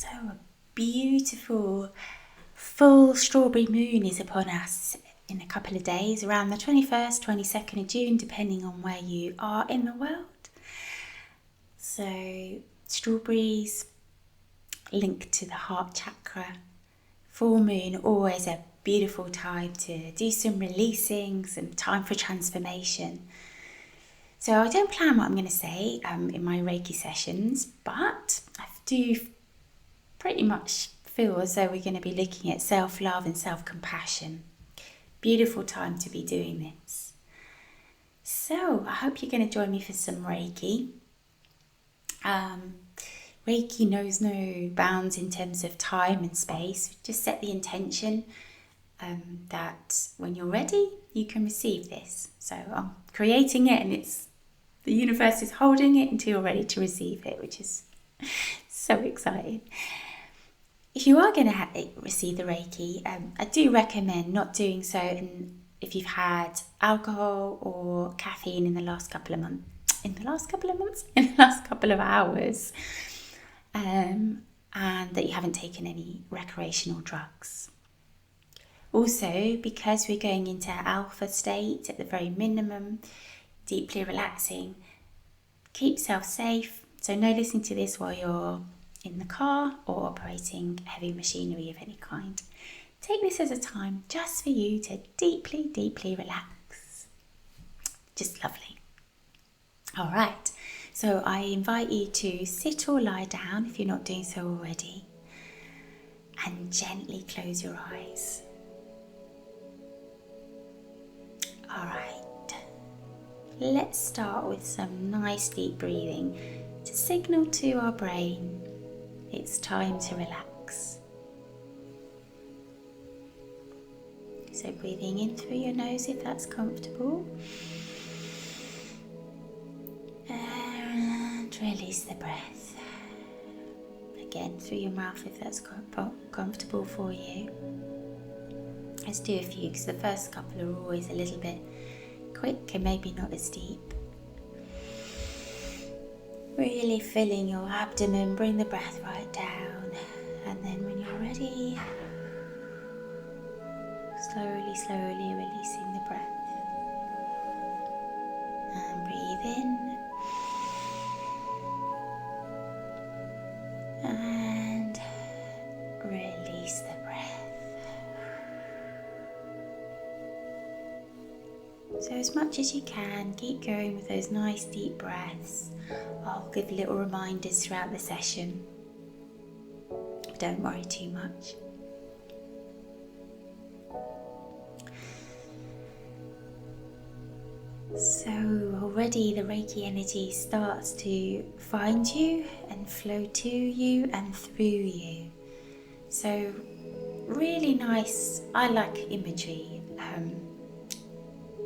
So a beautiful full strawberry moon is upon us in a couple of days, around the 21st, 22nd of June, depending on where you are in the world. So strawberries linked to the heart chakra. Full moon, always a beautiful time to do some releasing, some time for transformation. So I don't plan what I'm going to say in my Reiki sessions, but I do pretty much feel as though we're going to be looking at self-love and self-compassion. Beautiful time to be doing this. So I hope you're going to join me for some Reiki. Reiki knows no bounds in terms of time and space. Just set the intention that when you're ready, you can receive this. So I'm creating it, and the universe is holding it until you're ready to receive it, which is so exciting. If you are going to receive the Reiki, I do recommend not doing so if you've had alcohol or caffeine in the last couple of hours, and that you haven't taken any recreational drugs. Also, because we're going into alpha state at the very minimum, deeply relaxing, keep yourself safe. So no listening to this while you're in the car or operating heavy machinery of any kind. Take this as a time just for you to deeply, deeply relax. Just lovely. All right, so I invite you to sit or lie down if you're not doing so already, and gently close your eyes. All right, let's start with some nice deep breathing to signal to our brain it's time to relax. So breathing in through your nose if that's comfortable, and release the breath. Again through your mouth if that's comfortable for you. Let's do a few, because the first couple are always a little bit quick and maybe not as deep. Really filling your abdomen, bring the breath right down, and then when you're ready, slowly releasing the breath. And breathe in, and release the breath. So as much as you can, keep going with those nice deep breaths. I'll give little reminders throughout the session. Don't worry too much. So already the Reiki energy starts to find you and flow to you and through you. So really nice. I like imagery.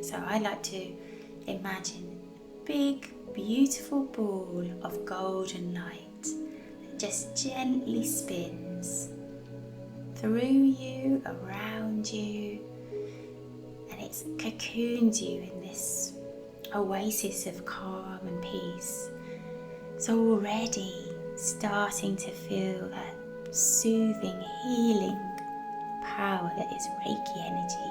So I like to imagine a big, beautiful ball of golden light that just gently spins through you, around you, and it's cocooned you in this oasis of calm and peace. So already starting to feel that soothing, healing power that is Reiki energy.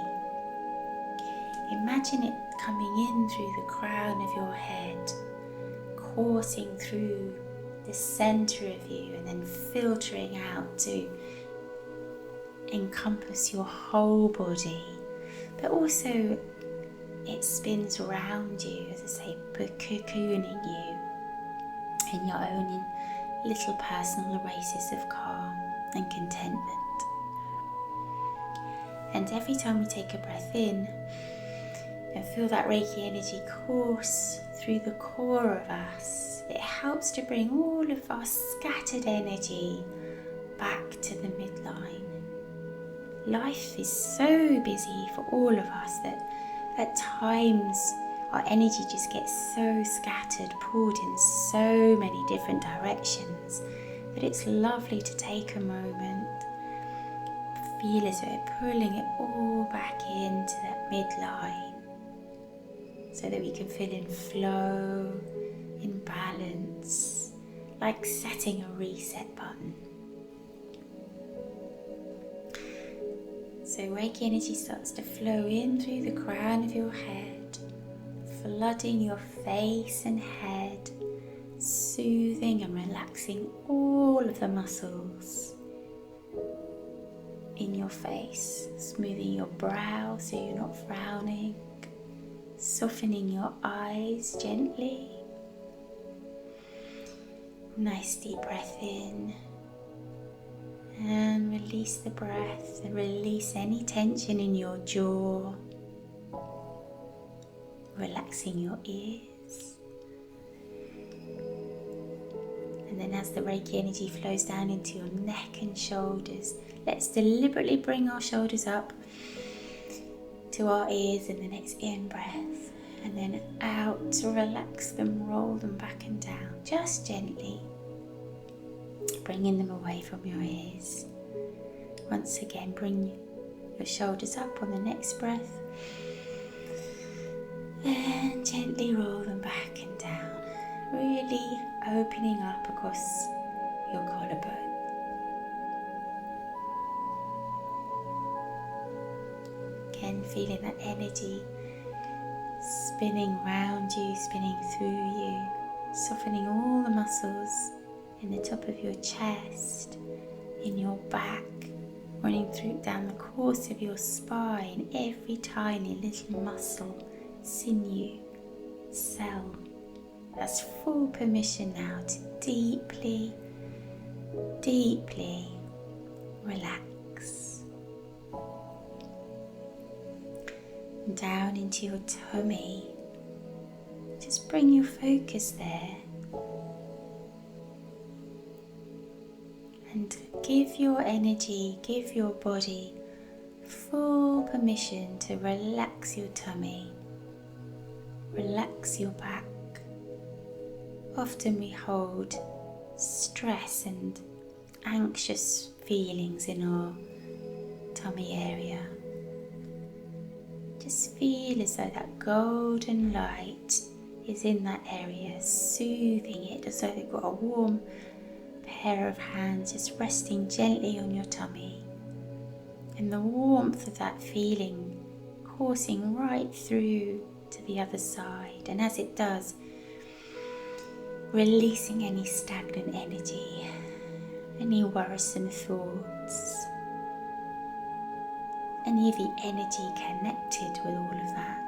Imagine it coming in through the crown of your head, coursing through the center of you, and then filtering out to encompass your whole body. But also it spins around you, as I say, cocooning you in your own little personal oasis of calm and contentment. And every time we take a breath in, and feel that Reiki energy course through the core of us, it helps to bring all of our scattered energy back to the midline. Life is so busy for all of us that at times our energy just gets so scattered, pulled in so many different directions, that it's lovely to take a moment, feel as though we're pulling it all back into that midline, so that we can feel in flow, in balance, like setting a reset button. So Reiki energy starts to flow in through the crown of your head, flooding your face and head, soothing and relaxing all of the muscles in your face, smoothing your brow so you're not frowning, softening your eyes gently. Nice deep breath in and release the breath and release any tension in your jaw, relaxing your ears. And then as the Reiki energy flows down into your neck and shoulders, let's deliberately bring our shoulders up to our ears in the next in breath, and then out to relax them, roll them back and down, just gently, bringing them away from your ears. Once again, bring your shoulders up on the next breath, and gently roll them back and down, really opening up across your collarbone. Again, feeling that energy spinning round you, spinning through you, softening all the muscles in the top of your chest, in your back, running through down the course of your spine, every tiny little muscle, sinew, cell. That's full permission now to deeply, deeply relax. Down into your tummy. Just bring your focus there. And give your energy, give your body full permission to relax your tummy, relax your back. Often we hold stress and anxious feelings in our tummy area. Just feel as though that golden light is in that area, soothing it, as though you've got a warm pair of hands just resting gently on your tummy, and the warmth of that feeling coursing right through to the other side, and as it does, releasing any stagnant energy, any worrisome thoughts, any of the energy connected with all of that.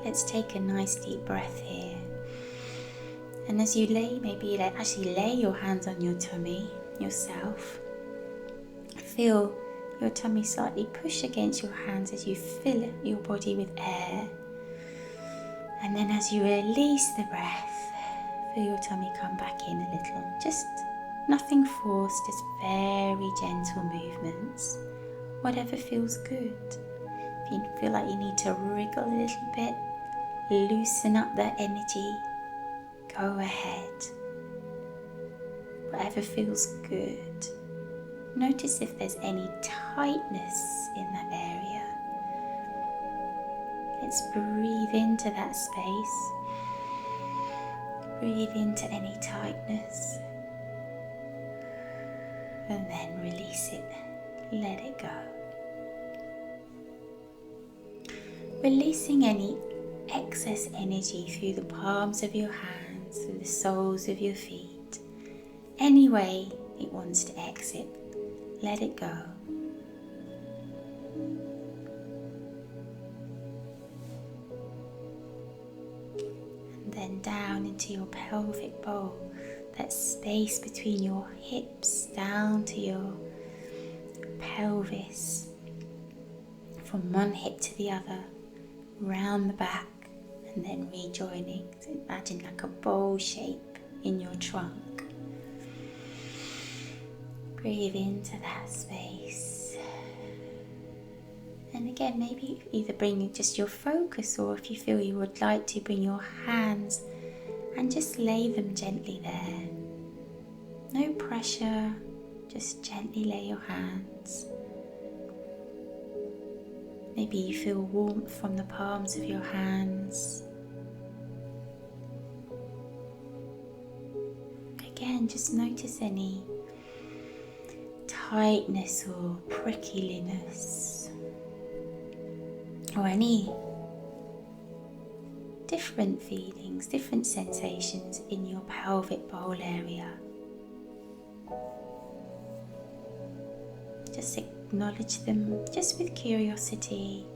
Let's take a nice deep breath here. And as you lay, maybe actually lay your hands on your tummy yourself. Feel your tummy slightly push against your hands as you fill your body with air. And then as you release the breath, feel your tummy come back in a little. Just nothing forced, just very gentle movements. Whatever feels good. If you feel like you need to wriggle a little bit, loosen up that energy, go ahead. Whatever feels good. Notice if there's any tightness in that area. Let's breathe into that space. Breathe into any tightness. And then release it. Let it go. Releasing any excess energy through the palms of your hands, through the soles of your feet. Any way it wants to exit, let it go. And then down into your pelvic bowl, that space between your hips down to your pelvis, from one hip to the other, round the back, and then rejoining. So imagine like a bowl shape in your trunk. Breathe into that space. And again, maybe either bring just your focus, or if you feel you would like to, bring your hands and just lay them gently there. No pressure, just gently lay your hands. Maybe you feel warmth from the palms of your hands. Again, just notice any tightness or prickliness, or any different feelings, different sensations in your pelvic bowl area. Just acknowledge them just with curiosity.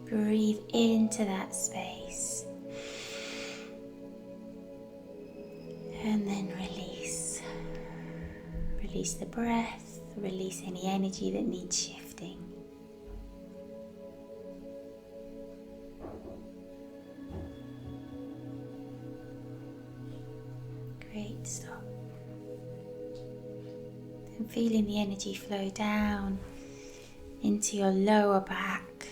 Breathe into that space and then release. Release the breath, release any energy that needs shifting. Great, stop. And feeling the energy flow down into your lower back.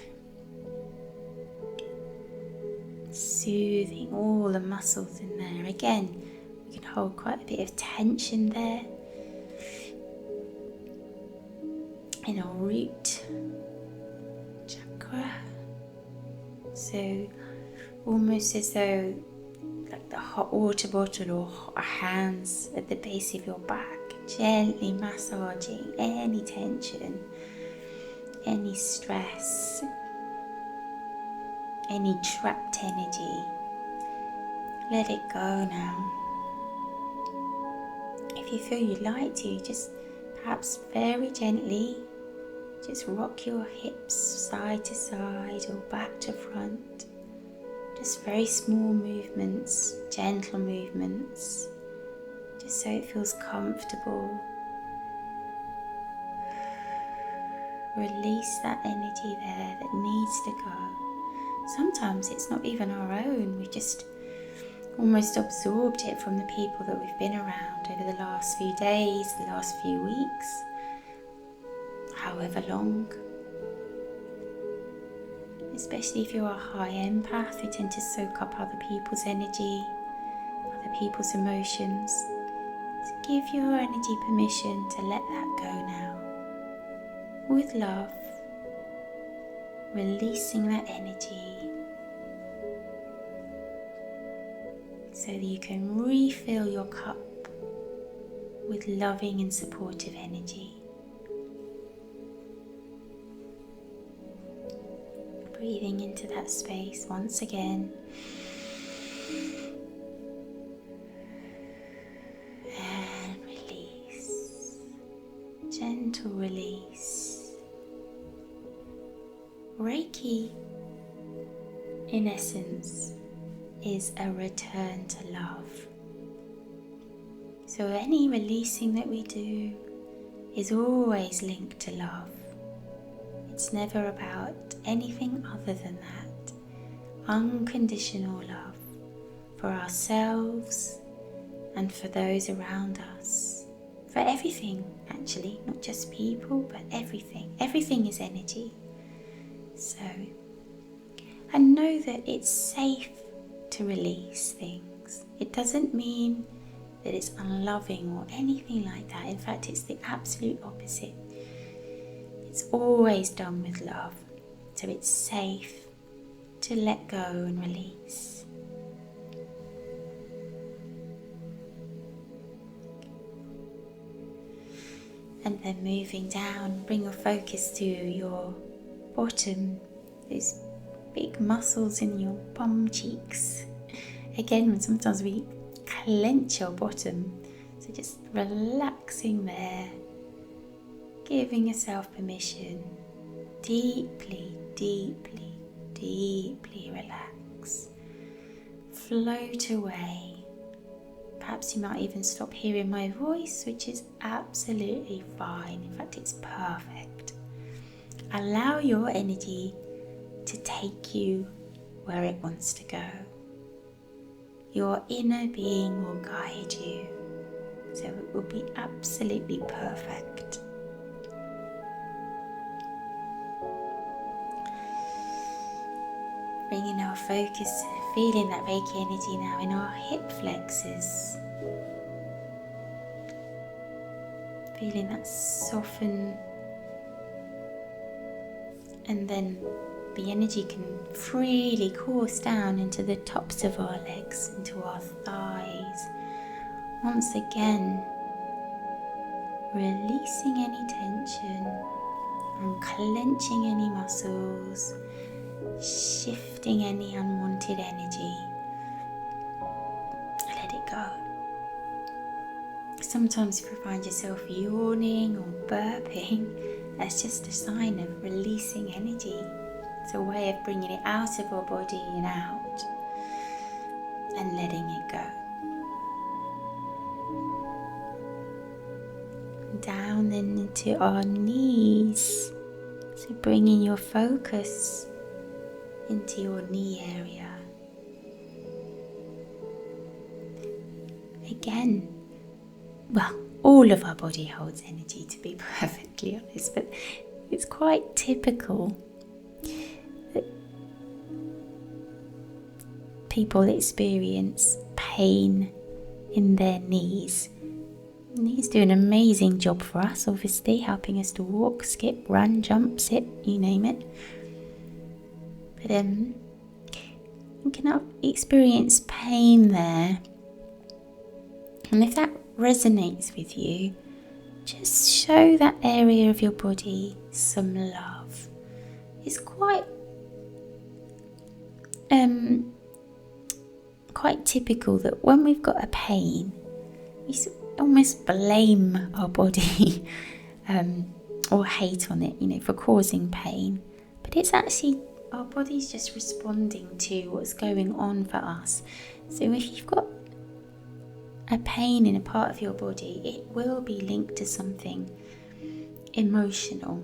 Soothing all the muscles in there. Again, you can hold quite a bit of tension there in our root chakra. So almost as though like the hot water bottle or hot hands at the base of your back, gently massaging any tension, any stress, any trapped energy. Let it go now. If you feel you'd like to, just perhaps very gently just rock your hips side to side or back to front. Just very small movements, gentle movements, just so it feels comfortable. Release that energy there that needs to go. Sometimes it's not even our own, we just almost absorbed it from the people that we've been around over the last few days, the last few weeks, however long. Especially if you're a high empath, you tend to soak up other people's energy, other people's emotions. So give your energy permission to let that go now. With love, releasing that energy so that you can refill your cup with loving and supportive energy. Breathing into that space once again. And release. Gentle release. Reiki, in essence, is a return to love. So any releasing that we do is always linked to love. It's never about anything other than that. Unconditional love for ourselves and for those around us. For everything, actually, not just people, but everything. Everything is energy. So, and know that it's safe to release things. It doesn't mean that it's unloving or anything like that. In fact, it's the absolute opposite. It's always done with love, so it's safe to let go and release. And then moving down, bring your focus to your bottom, those big muscles in your bum cheeks. Again, sometimes we clench our bottom, so just relaxing there, giving yourself permission, deeply, deeply, deeply relax, float away. Perhaps you might even stop hearing my voice, which is absolutely fine. In fact, it's perfect. Allow your energy to take you where it wants to go. Your inner being will guide you, so it will be absolutely perfect. Bringing our focus, feeling that Reiki energy now in our hip flexors. Feeling that soften, and then the energy can freely course down into the tops of our legs, into our thighs. Once again, releasing any tension, unclenching any muscles, shifting any unwanted energy. Let it go. Sometimes if you find yourself yawning or burping, that's just a sign of releasing energy. It's a way of bringing it out of our body and out and letting it go. Down then into our knees. So bringing your focus into your knee area. Again, well, all of our body holds energy, to be perfectly honest, but it's quite typical that people experience pain in their knees. Knees do an amazing job for us, obviously, helping us to walk, skip, run, jump, sit, you name it. But you can experience pain there. And if that resonates with you, just show that area of your body some love. It's quite typical that when we've got a pain, we almost blame our body or hate on it, for causing pain. But it's actually our body's just responding to what's going on for us. So if you've got a pain in a part of your body, it will be linked to something emotional.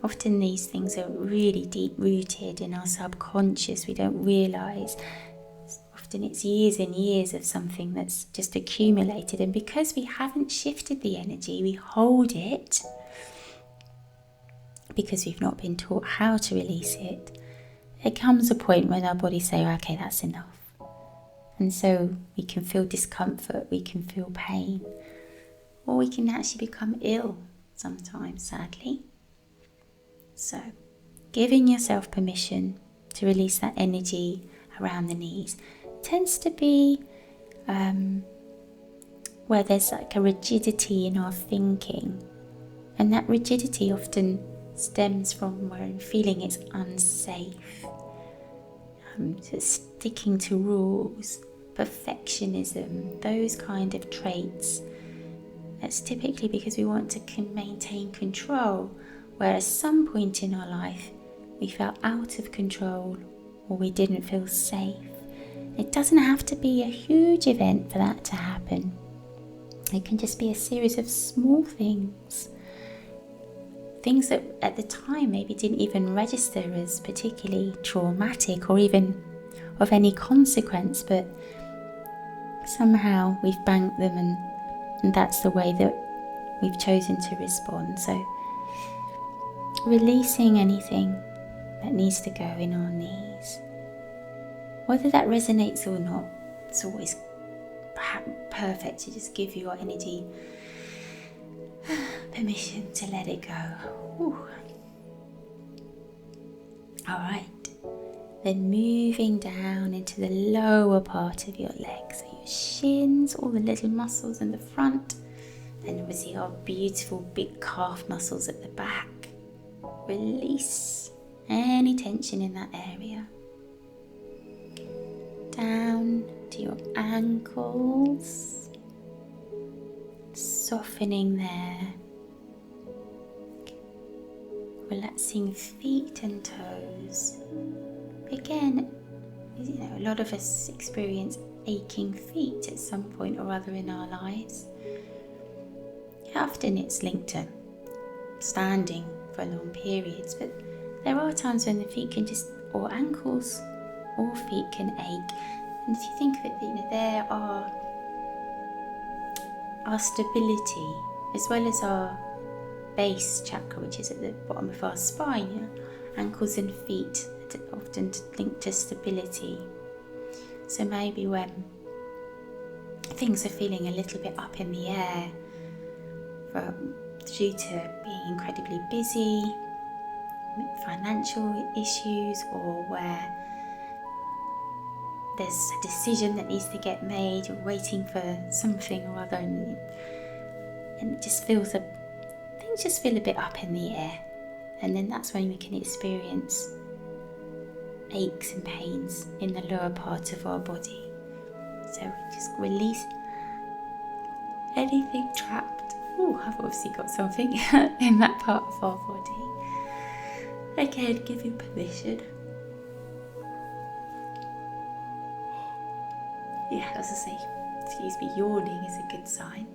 Often these things are really deep rooted in our subconscious. We don't realise. Often it's years and years of something that's just accumulated, and because we haven't shifted the energy, we hold it because we've not been taught how to release it. There comes a point when our bodies say, okay, that's enough. And so we can feel discomfort, we can feel pain, or we can actually become ill sometimes, sadly. So, giving yourself permission to release that energy around the knees tends to be where there's like a rigidity in our thinking. And that rigidity often stems from where I'm feeling it's unsafe. So sticking to rules, perfectionism, those kind of traits. That's typically because we want to maintain control, where at some point in our life we felt out of control or we didn't feel safe. It doesn't have to be a huge event for that to happen. It can just be a series of small things. Things that at the time maybe didn't even register as particularly traumatic or even of any consequence, but somehow we've banked them and that's the way that we've chosen to respond. So releasing anything that needs to go in our knees. Whether that resonates or not, it's always perfect to just give your energy permission to let it go. Ooh. Alright, then moving down into the lower part of your legs, so your shins, all the little muscles in the front, and obviously our beautiful big calf muscles at the back. Release any tension in that area. Down to your ankles, softening there. Relaxing feet and toes. Again, a lot of us experience aching feet at some point or other in our lives. Often it's linked to standing for long periods, but there are times when the feet can or ankles or feet can ache. And if you think of it, there are our stability as well as our base chakra, which is at the bottom of our spine. Ankles and feet are often linked to stability. So maybe when things are feeling a little bit up in the air due to being incredibly busy, financial issues, or where there's a decision that needs to get made, or waiting for something or other, and and it just feels things just feel a bit up in the air, and then that's when we can experience aches and pains in the lower part of our body. So we just release anything trapped. Oh, I've obviously got something in that part of our body. Again, giving permission. Yeah, as I say, excuse me, yawning is a good sign.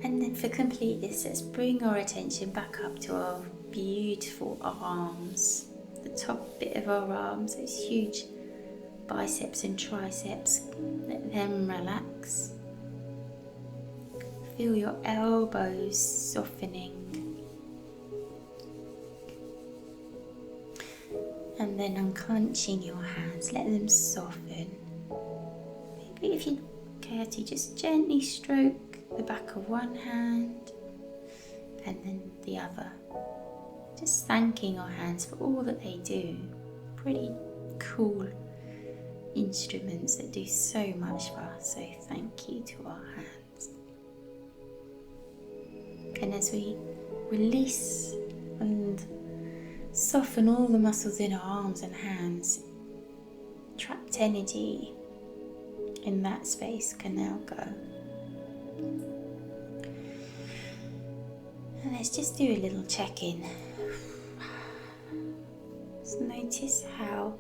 And then for completeness, let's bring our attention back up to our beautiful arms. The top bit of our arms, those huge biceps and triceps, let them relax. Feel your elbows softening. And then unclenching your hands, let them soften. Maybe if you care to, just gently stroke the back of one hand and then the other. Just thanking our hands for all that they do. Pretty cool instruments that do so much for us, so thank you to our hands. And as we release and soften all the muscles in our arms and hands, trapped energy in that space can now go. And let's just do a little check-in. Just notice how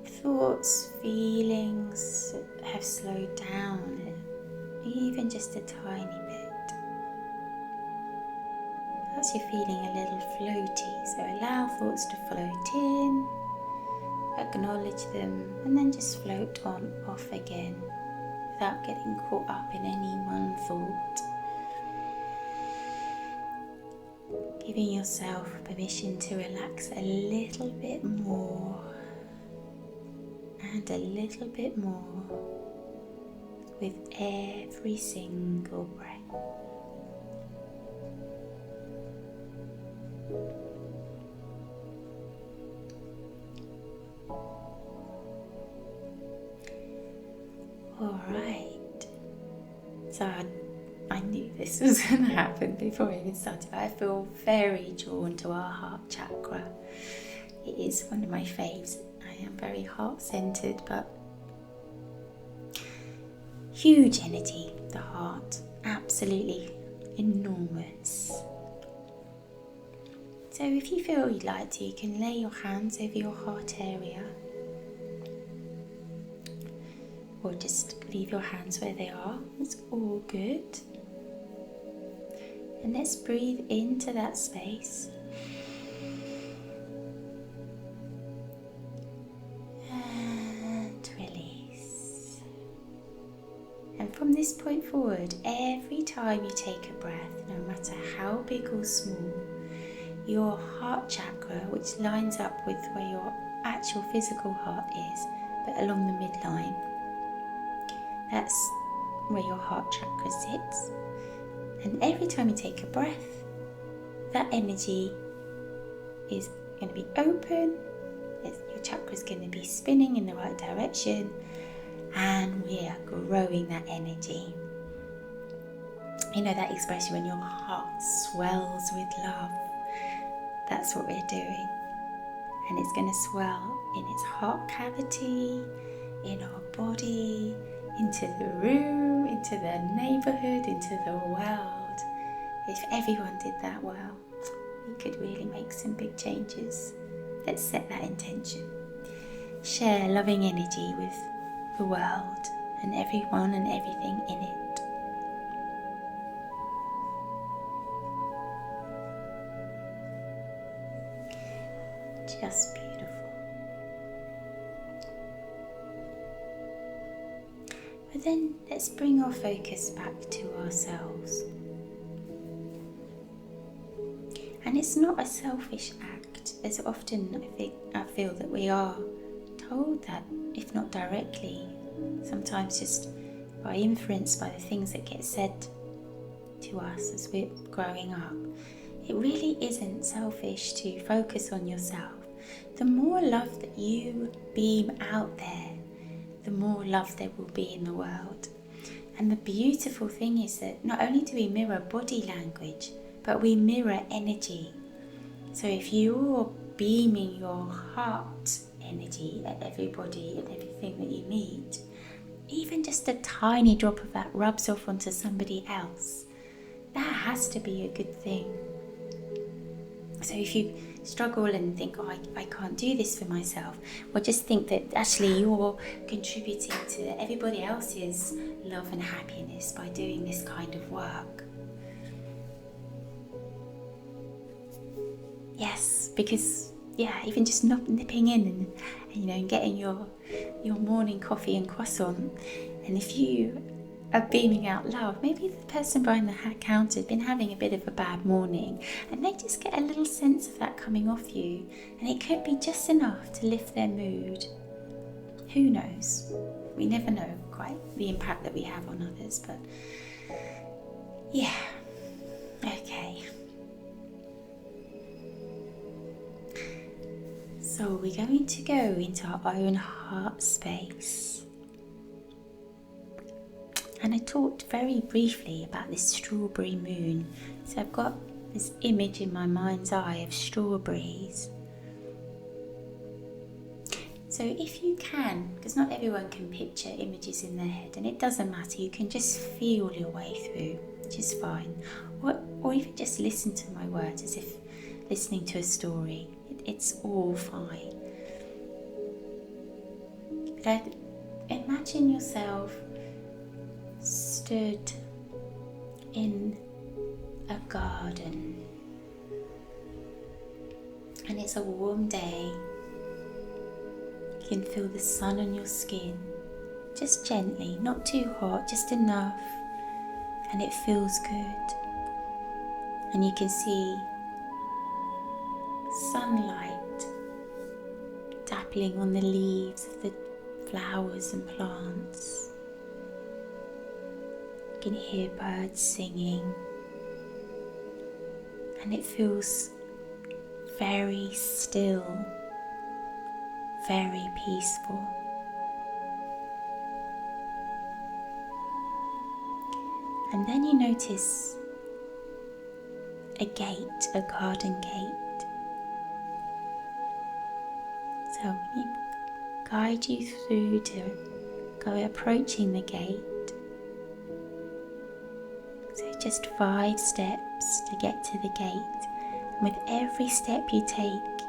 thoughts, feelings have slowed down, even just a tiny bit. Perhaps you're feeling a little floaty, so allow thoughts to float in, acknowledge them, and then just float on off again without getting caught up in any one thought. Giving yourself permission to relax a little bit more and a little bit more with every single breath. Alright, so I knew this was going to happen before I even started. I feel very drawn to our heart chakra. It is one of my faves. I am very heart-centered, but huge energy, the heart, absolutely enormous. So if you feel you'd like to, you can lay your hands over your heart area, or just leave your hands where they are. It's all good. And let's breathe into that space. And release. And from this point forward, every time you take a breath, no matter how big or small, your heart chakra, which lines up with where your actual physical heart is, but along the midline, that's where your heart chakra sits. And every time you take a breath, that energy is going to be open, your chakra is going to be spinning in the right direction, and we are growing that energy. You know that expression when your heart swells with love? That's what we're doing. And it's going to swell in its heart cavity, in our body, into the room, into the neighbourhood, into the world. If everyone did that well, we could really make some big changes. Let's set that intention. Share loving energy with the world and everyone and everything in it. Just beautiful. But then let's bring our focus back to ourselves. And it's not a selfish act, as often I feel that we are told that, if not directly, sometimes just by influence by the things that get said to us as we're growing up. It really isn't selfish to focus on yourself. The more love that you beam out there, the more love there will be in the world. And the beautiful thing is that not only do we mirror body language, but we mirror energy. So if you're beaming your heart energy at everybody and everything that you meet, even just a tiny drop of that rubs off onto somebody else, that has to be a good thing. So if you struggle and think, oh, I can't do this for myself, well, just think that actually you're contributing to everybody else's love and happiness by doing this kind of work. Yes, because even just nipping in and getting your morning coffee and croissant, and if you are beaming out love, maybe the person behind the counter has been having a bit of a bad morning, and they just get a little sense of that coming off you, and it could be just enough to lift their mood. Who knows? We never know quite the impact that we have on others, but okay. So we're going to go into our own heart space. And I talked very briefly about this strawberry moon. So I've got this image in my mind's eye of strawberries. So if you can, because not everyone can picture images in their head, and it doesn't matter, you can just feel your way through, which is fine. Or even just listen to my words as if listening to a story. It's all fine. But imagine yourself stood in a garden, and it's a warm day. You can feel the sun on your skin, just gently, not too hot, just enough, and it feels good. And you can see sunlight dappling on the leaves of the flowers and plants. You can hear birds singing, and it feels very still, very peaceful. And then you notice a gate, a garden gate. So we guide you through to go approaching the gate. So just 5 steps to get to the gate. And with every step you take,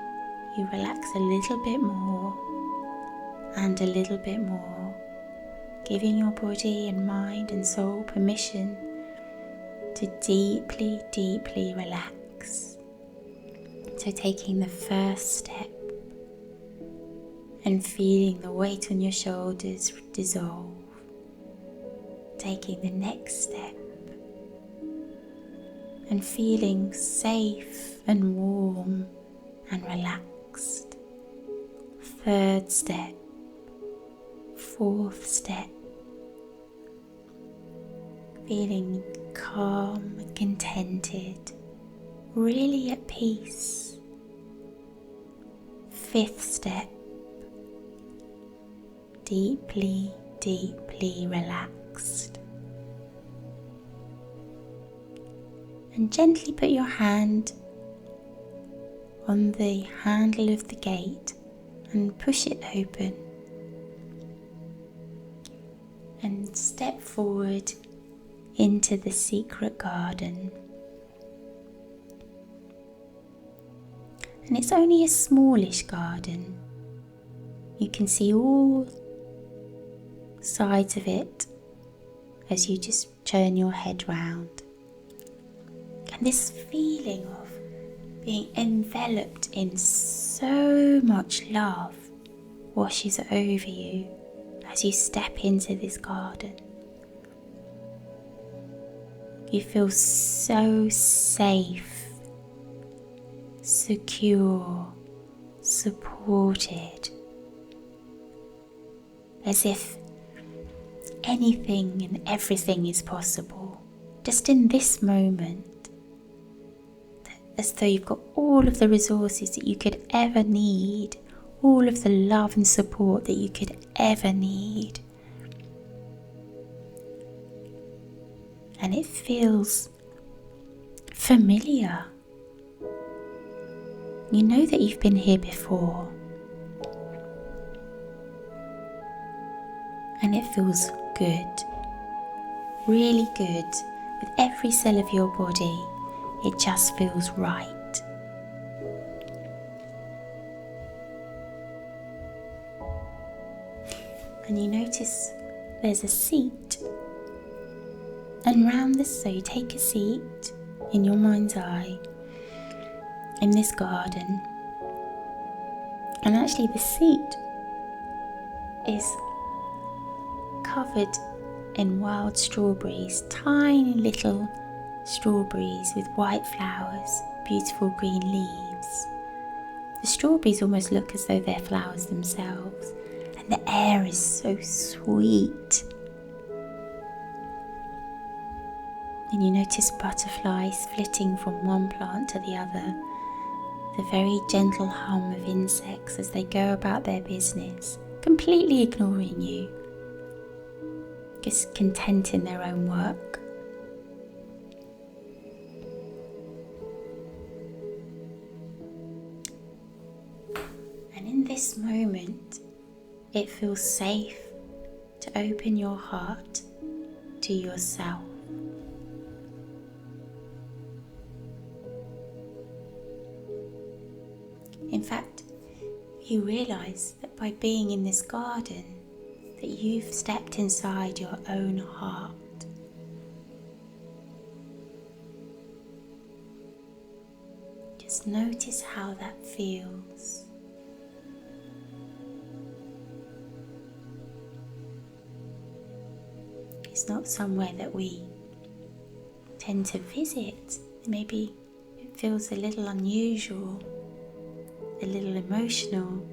you relax a little bit more and a little bit more, giving your body and mind and soul permission to deeply, deeply relax. So taking the first step and feeling the weight on your shoulders dissolve. Taking the next step and feeling safe and warm and relaxed. 3rd step, 4th step, feeling calm and contented, really at peace. 5th step, deeply, deeply relaxed. And gently put your hand on the handle of the gate and push it open. And step forward into the secret garden. And it's only a smallish garden. You can see all sides of it as you just turn your head round. And this feeling of being enveloped in so much love washes over you as you step into this garden. You feel so safe, secure, supported, as if anything and everything is possible, just in this moment, as though you've got all of the resources that you could ever need, all of the love and support that you could ever need. and it feels familiar. You know that you've been here before, and it feels good, really good. With every cell of your body, it just feels right. And you notice there's a seat, and round this, so you take a seat in your mind's eye in this garden, and actually the seat is covered in wild strawberries, tiny little strawberries with white flowers, beautiful green leaves. The strawberries almost look as though they're flowers themselves, and the air is so sweet. And you notice butterflies flitting from one plant to the other, the very gentle hum of insects as they go about their business, completely ignoring you, just content in their own work. And in this moment, it feels safe to open your heart to yourself. In fact, you realize that by being in this garden, that you've stepped inside your own heart. Just notice how that feels. It's not somewhere that we tend to visit. Maybe it feels a little unusual, a little emotional,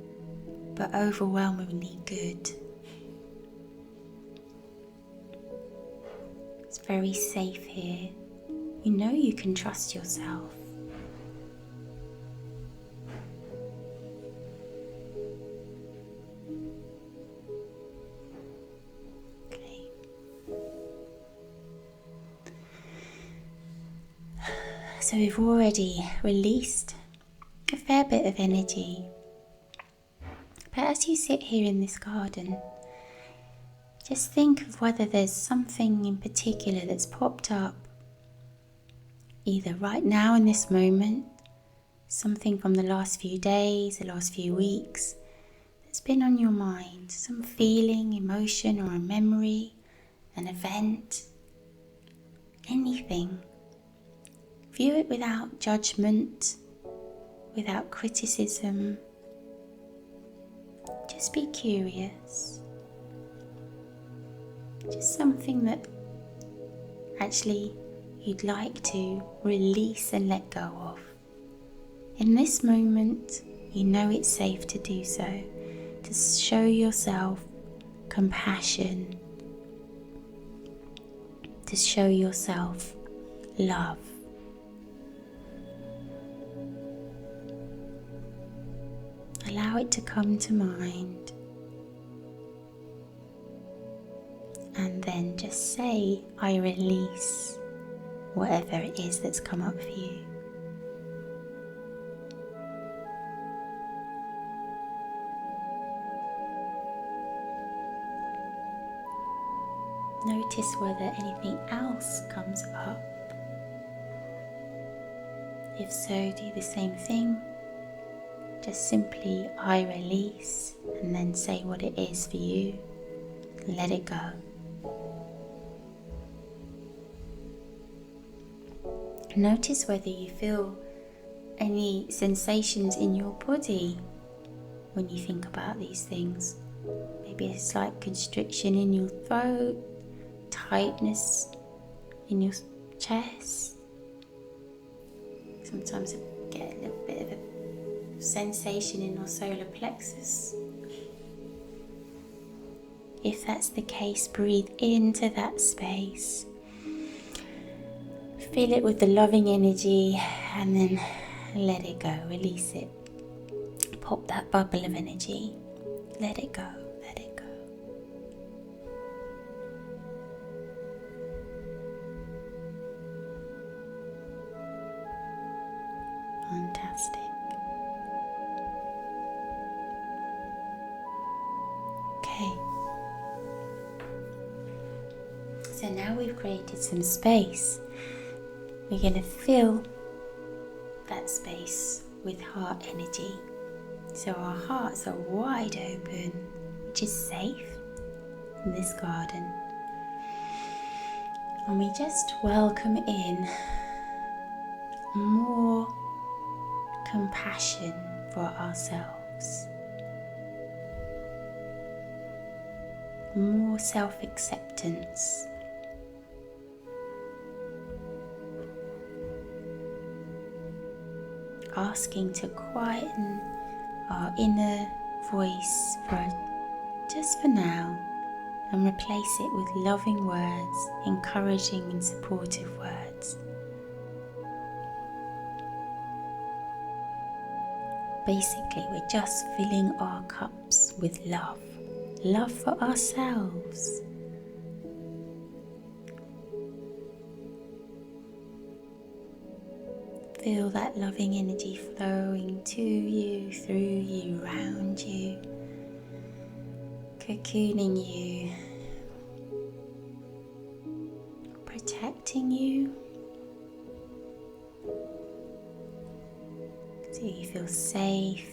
but overwhelmingly good. It's very safe here. You know you can trust yourself. Okay. So we've already released a fair bit of energy. But as you sit here in this garden, just think of whether there's something in particular that's popped up, either right now in this moment, something from the last few days, the last few weeks, that's been on your mind, some feeling, emotion, or a memory, an event, anything. View it without judgment, without criticism. Just be curious. Just something that actually you'd like to release and let go of. In this moment, you know it's safe to do so, to show yourself compassion, to show yourself love. Allow it to come to mind, and then just say, I release whatever it is that's come up for you. Notice whether anything else comes up. If so, do the same thing. Just simply, I release, and then say what it is for you. Let it go. Notice whether you feel any sensations in your body when you think about these things. Maybe a slight constriction in your throat, tightness in your chest. Sometimes you get a little bit of a sensation in your solar plexus. If that's the case, breathe into that space. Fill it with the loving energy and then let it go, release it. Pop that bubble of energy. Let it go, let it go. Okay. So now we've created some space. We're going to fill that space with heart energy. So our hearts are wide open, which is safe in this garden. And we just welcome in more compassion for ourselves, more self-acceptance. Asking to quieten our inner voice just for now, and replace it with loving words, encouraging and supportive words. Basically, we're just filling our cups with love. Love for ourselves. Feel that loving energy flowing to you, through you, around you, cocooning you, protecting you, so you feel safe,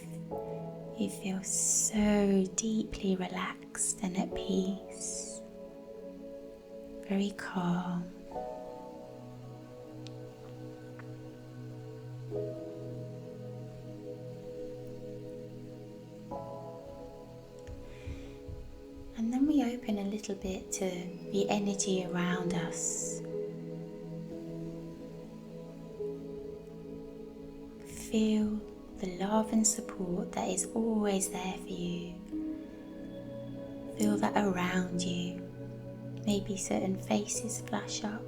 you feel so deeply relaxed and at peace, very calm. And then we open a little bit to the energy around us. Feel the love and support that is always there for you. Feel that around you. Maybe certain faces flash up,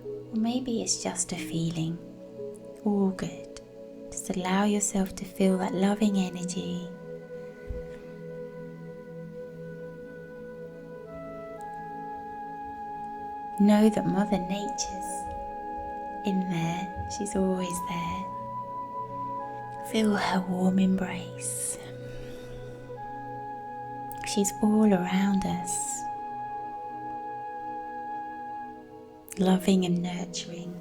or maybe it's just a feeling. All good. Just allow yourself to feel that loving energy. Know that Mother Nature's in there. She's always there. Feel her warm embrace. She's all around us, loving and nurturing.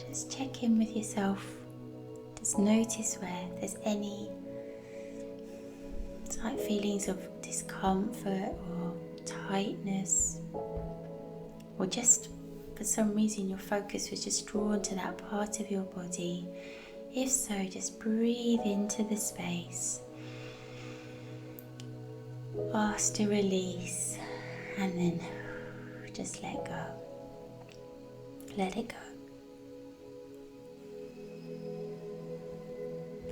Just check in with yourself. Just notice where there's any slight feelings of discomfort or tightness, or just for some reason your focus was just drawn to that part of your body. If so, just breathe into the space. Ask to release, and then just let go. Let it go.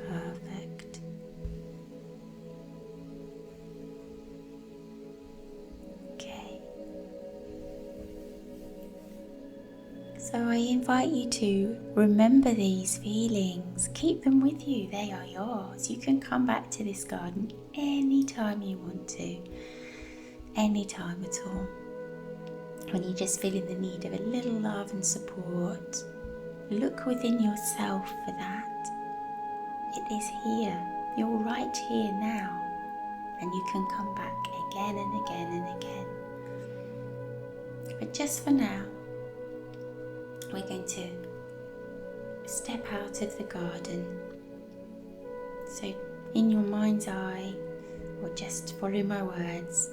Perfect. Okay. So I invite you to remember these feelings. Keep them with you. They are yours. You can come back to this garden anytime you want to. Anytime at all. When you're just feeling the need of a little love and support, look within yourself for that. It is here. You're right here now. And you can come back again and again and again. But just for now, we're going to step out of the garden. So in your mind's eye, or just follow my words,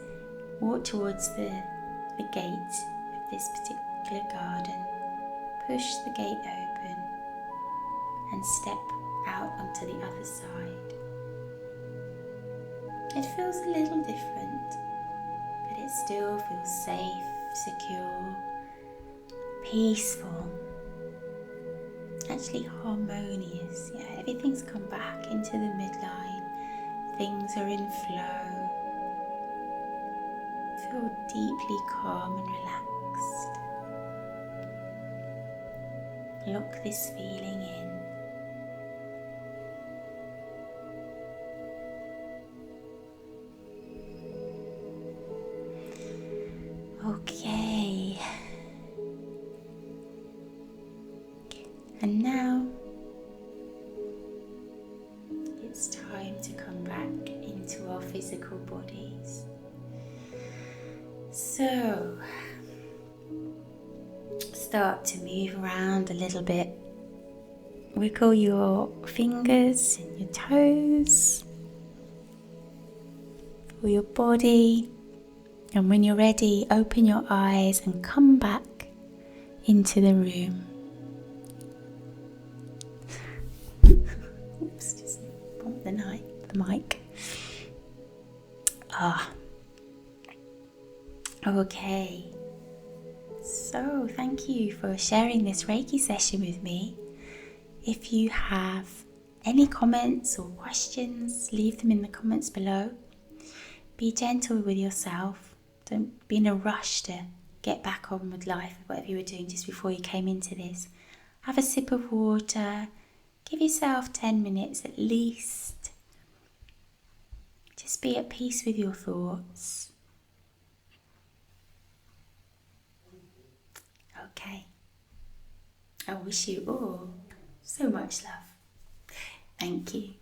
walk towards the gate of this particular garden. Push the gate open and step out onto the other side. It feels a little different, but it still feels safe, secure, peaceful, actually harmonious. Yeah, everything's come back into the midline. Things are in flow. Feel deeply calm and relaxed. Lock this feeling in. Okay. And now it's time to come back into our physical bodies. So start to move around a little bit. Wiggle your fingers and your toes for your body. And when you're ready, open your eyes and come back into the room. Oops, just bumped the mic. Okay. So thank you for sharing this Reiki session with me. If you have any comments or questions, leave them in the comments below. Be gentle with yourself. Don't be in a rush to get back on with life, whatever you were doing just before you came into this. Have a sip of water. Give yourself 10 minutes at least. Just be at peace with your thoughts. Okay. I wish you all so much love. Thank you.